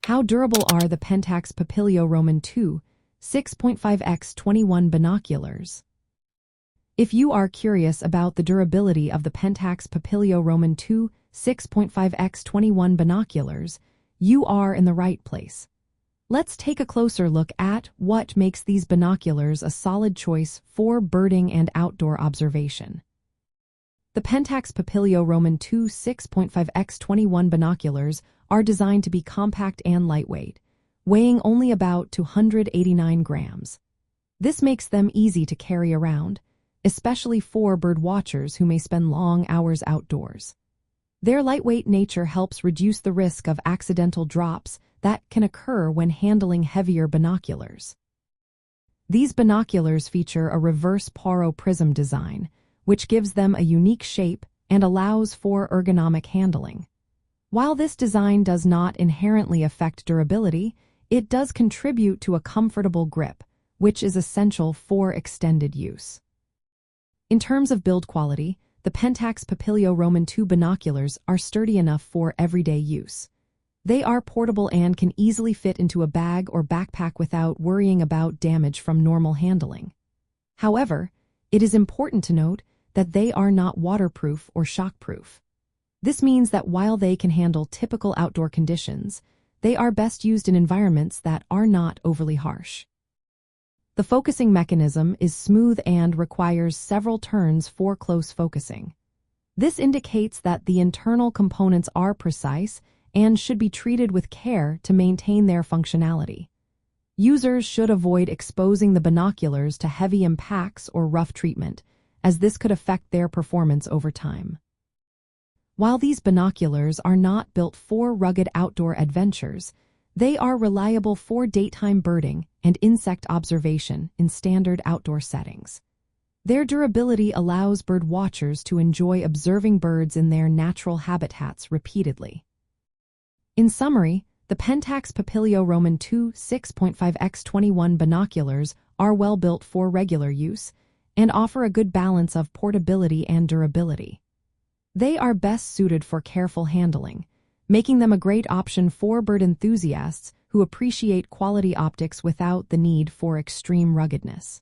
How durable are the Pentax Papilio II 6.5x21 binoculars? If you are curious about the durability of the Pentax Papilio II 6.5x21 binoculars, you are in the right place. Let's take a closer look at what makes these binoculars a solid choice for birding and outdoor observation. The Pentax Papilio II 6.5x21 binoculars are designed to be compact and lightweight, weighing only about 289 grams. This makes them easy to carry around, especially for bird watchers who may spend long hours outdoors. Their lightweight nature helps reduce the risk of accidental drops that can occur when handling heavier binoculars. These binoculars feature a reverse Porro prism design, which gives them a unique shape and allows for ergonomic handling. While this design does not inherently affect durability, it does contribute to a comfortable grip, which is essential for extended use. In terms of build quality, the Pentax Papilio II binoculars are sturdy enough for everyday use. They are portable and can easily fit into a bag or backpack without worrying about damage from normal handling. However, it is important to note that they are not waterproof or shockproof. This means that while they can handle typical outdoor conditions, they are best used in environments that are not overly harsh. The focusing mechanism is smooth and requires several turns for close focusing. This indicates that the internal components are precise and should be treated with care to maintain their functionality. Users should avoid exposing the binoculars to heavy impacts or rough treatment, as this could affect their performance over time. While these binoculars are not built for rugged outdoor adventures, they are reliable for daytime birding and insect observation in standard outdoor settings. Their durability allows bird watchers to enjoy observing birds in their natural habitats repeatedly. In summary, the Pentax Papilio II 6.5x21 binoculars are well built for regular use and offer a good balance of portability and durability. They are best suited for careful handling, making them a great option for bird enthusiasts who appreciate quality optics without the need for extreme ruggedness.